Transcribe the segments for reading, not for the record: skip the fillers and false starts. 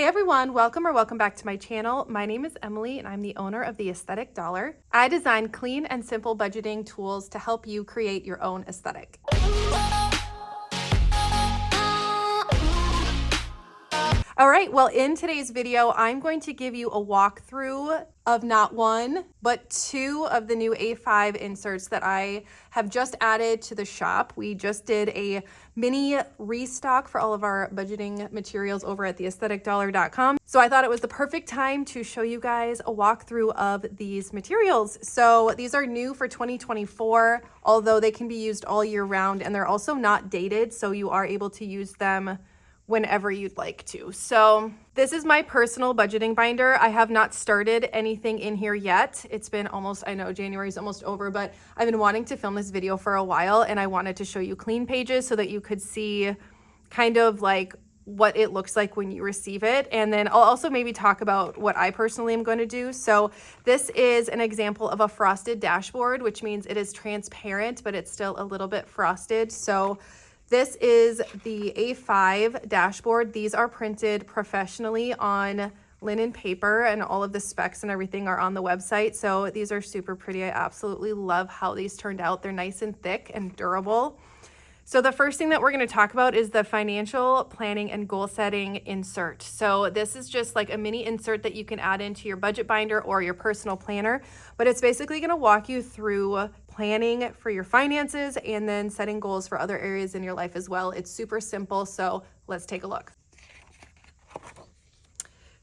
Hey everyone, welcome back to my channel. My name is Emily and I'm the owner of The Aesthetic Dollar. I design clean and simple budgeting tools to help you create your own aesthetic. All right, well, in today's video, I'm going to give you a walkthrough of not one, but two of the new A5 inserts that I have just added to the shop. We just did a mini restock for all of our budgeting materials over at theaestheticdollar.com. So I thought it was the perfect time to show you guys a walkthrough of these materials. So these are new for 2024, although they can be used all year round, and they're also not dated, so you are able to use them whenever you'd like to. So this is my personal budgeting binder. I have not started anything in here yet. It's been almost, I know January's almost over, but I've been wanting to film this video for a while, and I wanted to show you clean pages so that you could see kind of like what it looks like when you receive it. And then I'll also maybe talk about what I personally am going to do. So this is an example of a frosted dashboard, which means it is transparent, but it's still a little bit frosted. So this is the A5 dashboard. These are printed professionally on linen paper, and all of the specs and everything are on the website. So these are super pretty. I absolutely love how these turned out. They're nice and thick and durable. So the first thing that we're going to talk about is the financial planning and goal setting insert. So this is just like a mini insert that you can add into your budget binder or your personal planner, but it's basically going to walk you through planning for your finances and then setting goals for other areas in your life as well. It's super simple, so let's take a look.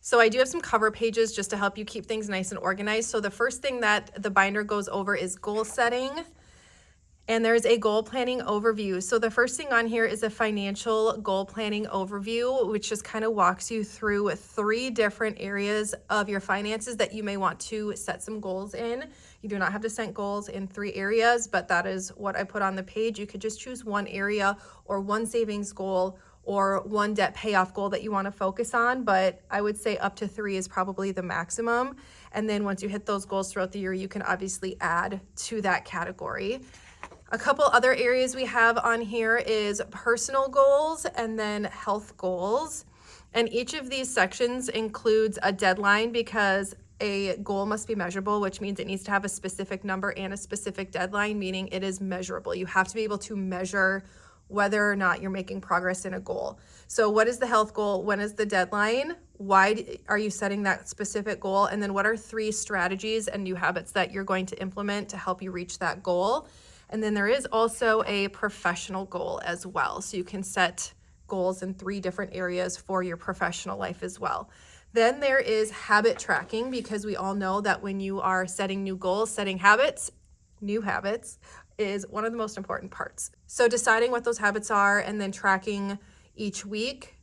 So I do have some cover pages just to help you keep things nice and organized. So the first thing that the binder goes over is goal setting. And there's a goal planning overview. So the first thing on here is a financial goal planning overview, which just kind of walks you through 3 different areas of your finances that you may want to set some goals in. You do not have to set goals in 3 areas, but that is what I put on the page. You could just choose one area or one savings goal or one debt payoff goal that you want to focus on, but I would say up to 3 is probably the maximum. And then once you hit those goals throughout the year, you can obviously add to that category. A couple other areas we have on here is personal goals and then health goals. And each of these sections includes a deadline because a goal must be measurable, which means it needs to have a specific number and a specific deadline, meaning it is measurable. You have to be able to measure whether or not you're making progress in a goal. So what is the health goal? When is the deadline? Why are you setting that specific goal? And then what are 3 strategies and new habits that you're going to implement to help you reach that goal? And then there is also a professional goal as well. So you can set goals in 3 different areas for your professional life as well. Then there is habit tracking, because we all know that when you are setting new goals, setting habits, new habits is one of the most important parts. So deciding what those habits are and then tracking each week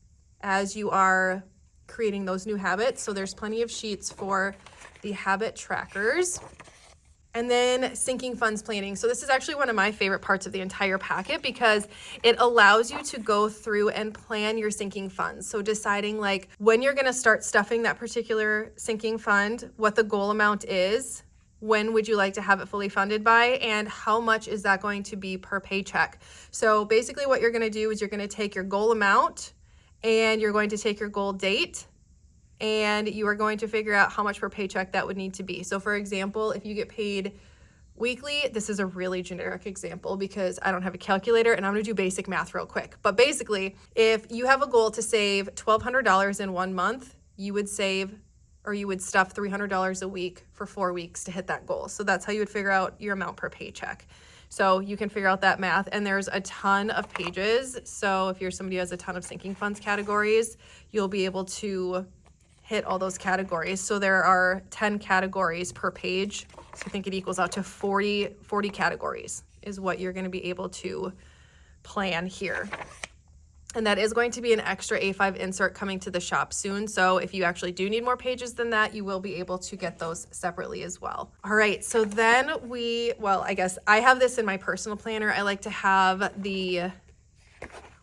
as you are creating those new habits. So there's plenty of sheets for the habit trackers. And then sinking funds planning. So this is actually one of my favorite parts of the entire packet because it allows you to go through and plan your sinking funds. So deciding like when you're going to start stuffing that particular sinking fund, what the goal amount is, when would you like to have it fully funded by, and how much is that going to be per paycheck. So basically what you're going to do is you're going to take your goal amount and you're going to take your goal date, and you are going to figure out how much per paycheck that would need to be. So for example, if you get paid weekly, this is a really generic example because I don't have a calculator and I'm gonna do basic math real quick. But basically, if you have a goal to save $1,200 in 1 month, you would save, or you would stuff $300 a week for 4 weeks to hit that goal. So that's how you would figure out your amount per paycheck. So you can figure out that math, and there's a ton of pages. So if you're somebody who has a ton of sinking funds categories, you'll be able to hit all those categories. So there are 10 categories per page. So I think it equals out to 40 categories is what you're going to be able to plan here. And that is going to be an extra A5 insert coming to the shop soon. So if you actually do need more pages than that, you will be able to get those separately as well. All right, so then I guess I have this in my personal planner. I like to have the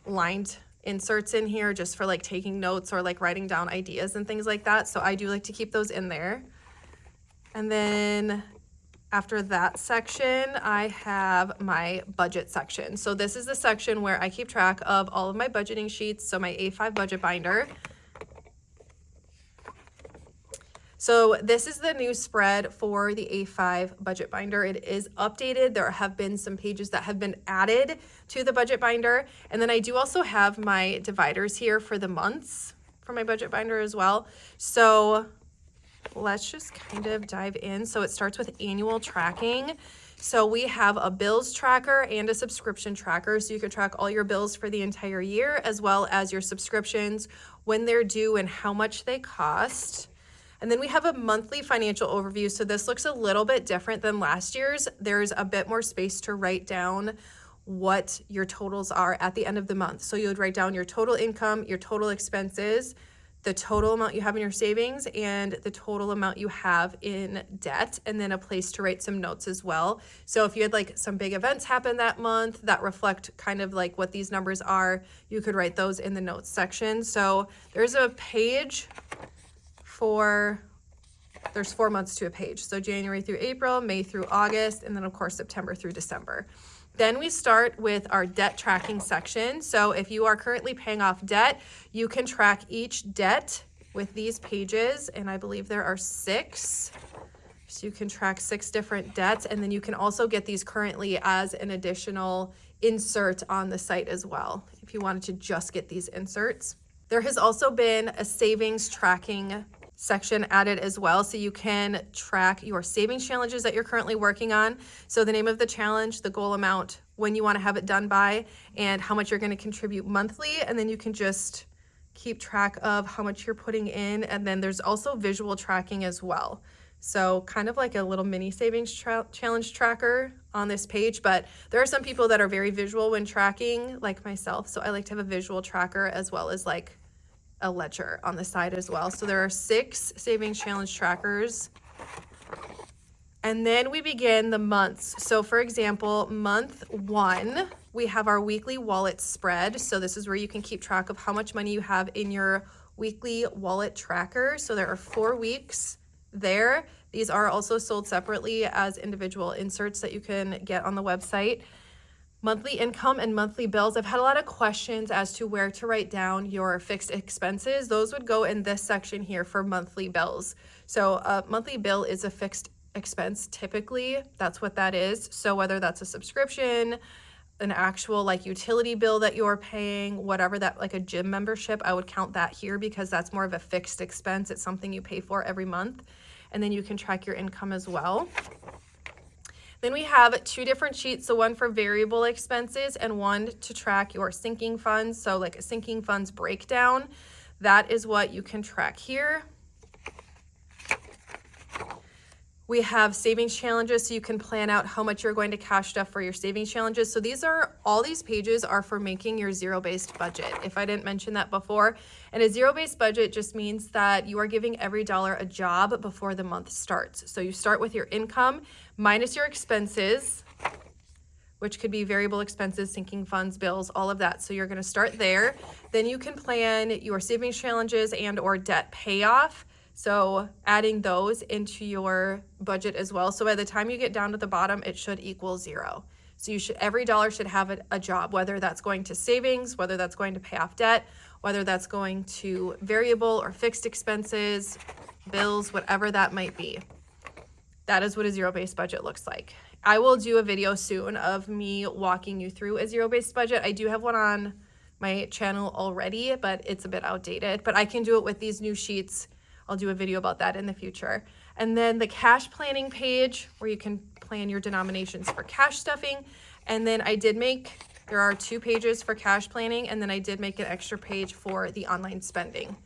lined inserts in here just for like taking notes or like writing down ideas and things like that. So I do like to keep those in there. And then after that section, I have my budget section. So this is the section where I keep track of all of my budgeting sheets. So my A5 budget binder. So this is the new spread for the A5 budget binder. It is updated. There have been some pages that have been added to the budget binder. And then I do also have my dividers here for the months for my budget binder as well. So let's just kind of dive in. So it starts with annual tracking. So we have a bills tracker and a subscription tracker. So you can track all your bills for the entire year, as well as your subscriptions, when they're due and how much they cost. And then we have a monthly financial overview. So this looks a little bit different than last year's. There's a bit more space to write down what your totals are at the end of the month. So you would write down your total income, your total expenses, the total amount you have in your savings, and the total amount you have in debt, and then a place to write some notes as well. So if you had like some big events happen that month that reflect kind of like what these numbers are, you could write those in the notes section. So there's a page there's 4 months to a page. So January through April, May through August, and then of course September through December. Then we start with our debt tracking section. So if you are currently paying off debt, you can track each debt with these pages, and I believe there are 6. So you can track 6 different debts, and then you can also get these currently as an additional insert on the site as well, if you wanted to just get these inserts. There has also been a savings tracking section added as well, so you can track your savings challenges that you're currently working on. So the name of the challenge, the goal amount, when you want to have it done by, and how much you're going to contribute monthly, and then you can just keep track of how much you're putting in. And then there's also visual tracking as well, so kind of like a little mini savings challenge tracker on this page. But there are some people that are very visual when tracking, like myself, so I like to have a visual tracker as well as like a ledger on the side as well. So there are 6 savings challenge trackers. And then we begin the months. So for example, month 1, we have our weekly wallet spread. So this is where you can keep track of how much money you have in your weekly wallet tracker. So there are 4 weeks there. These are also sold separately as individual inserts that you can get on the website. Monthly income and monthly bills. I've had a lot of questions as to where to write down your fixed expenses. Those would go in this section here for monthly bills. So a monthly bill is a fixed expense typically. That's what that is. So whether that's a subscription, an actual like utility bill that you're paying, whatever that, like a gym membership, I would count that here because that's more of a fixed expense. It's something you pay for every month. And then you can track your income as well. Then we have 2 different sheets, so one for variable expenses and one to track your sinking funds. So like a sinking funds breakdown, that is what you can track here. We have savings challenges, so you can plan out how much you're going to cash stuff for your savings challenges. So all these pages are for making your zero-based budget, if I didn't mention that before. And a zero-based budget just means that you are giving every dollar a job before the month starts. So you start with your income minus your expenses, which could be variable expenses, sinking funds, bills, all of that. So you're going to start there. Then you can plan your savings challenges and or debt payoff. So adding those into your budget as well. So by the time you get down to the bottom, it should equal 0. So every dollar should have a job, whether that's going to savings, whether that's going to pay off debt, whether that's going to variable or fixed expenses, bills, whatever that might be. That is what a zero-based budget looks like. I will do a video soon of me walking you through a zero-based budget. I do have one on my channel already, but it's a bit outdated. But I can do it with these new sheets. I'll do a video about that in the future. And then the cash planning page where you can plan your denominations for cash stuffing. And then there are 2 pages for cash planning, and then I did make an extra page for the online spending.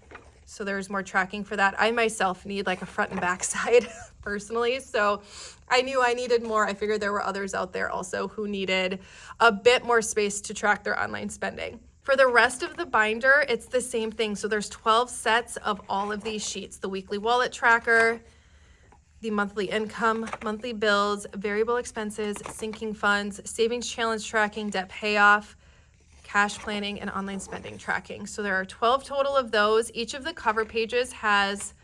So there's more tracking for that. I myself need like a front and back side personally. So I knew I needed more. I figured there were others out there also who needed a bit more space to track their online spending. For the rest of the binder, it's the same thing. So there's 12 sets of all of these sheets: the weekly wallet tracker, the monthly income, monthly bills, variable expenses, sinking funds, savings challenge tracking, debt payoff, cash planning, and online spending tracking. So there are 12 total of those. Each of the cover pages has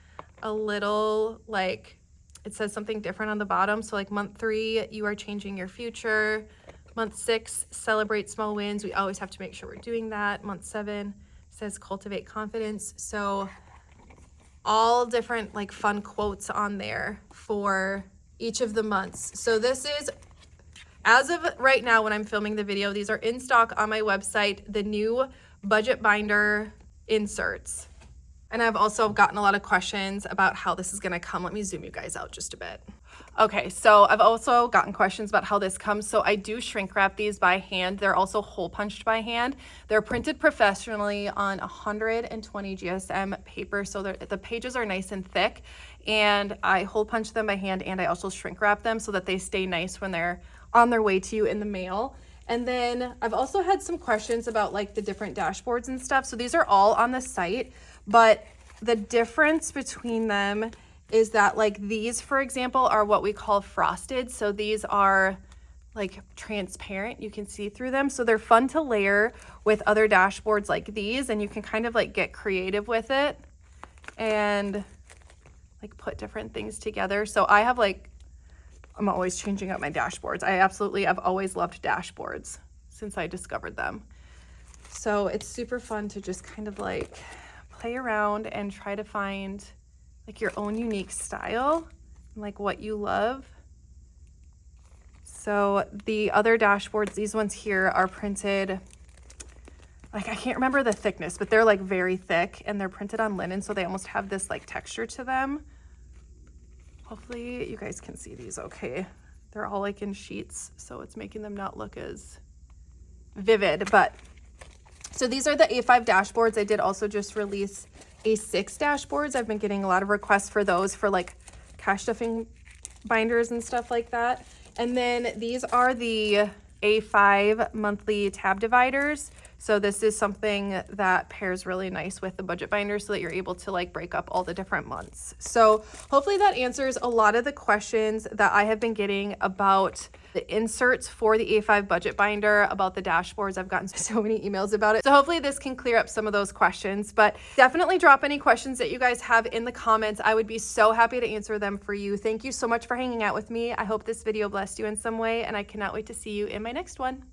a little, like, it says something different on the bottom. So like month 3, you are changing your future. Month 6, celebrate small wins. We always have to make sure we're doing that. Month 7 says cultivate confidence. So all different like fun quotes on there for each of the months. So this is, as of right now when I'm filming the video, these are in stock on my website, the new budget binder inserts. And I've also gotten a lot of questions about how this is gonna come. Let me zoom you guys out just a bit. Okay, so I've also gotten questions about how this comes. So I do shrink wrap these by hand. They're also hole punched by hand. They're printed professionally on 120 GSM paper. So the pages are nice and thick, and I hole punch them by hand, and I also shrink wrap them so that they stay nice when they're on their way to you in the mail. And then I've also had some questions about like the different dashboards and stuff. So these are all on the site, but the difference between them is that like these, for example, are what we call frosted. So these are like transparent, you can see through them. So they're fun to layer with other dashboards like these, and you can kind of like get creative with it and like put different things together. So I have like, I'm always changing up my dashboards. I've always loved dashboards since I discovered them. So it's super fun to just kind of like play around and try to find like your own unique style and like what you love. So the other dashboards, these ones here are printed, like I can't remember the thickness, but they're like very thick and they're printed on linen. So they almost have this like texture to them. Hopefully you guys can see these okay. They're all like in sheets, so it's making them not look as vivid, but so these are the A5 dashboards. I did also just release A6 dashboards. I've been getting a lot of requests for those for like cash stuffing binders and stuff like that. And then these are the A5 monthly tab dividers. So this is something that pairs really nice with the budget binder so that you're able to like break up all the different months. So hopefully that answers a lot of the questions that I have been getting about the inserts for the A5 budget binder, about the dashboards. I've gotten so many emails about it. So hopefully this can clear up some of those questions, but definitely drop any questions that you guys have in the comments. I would be so happy to answer them for you. Thank you so much for hanging out with me. I hope this video blessed you in some way, and I cannot wait to see you in my next one.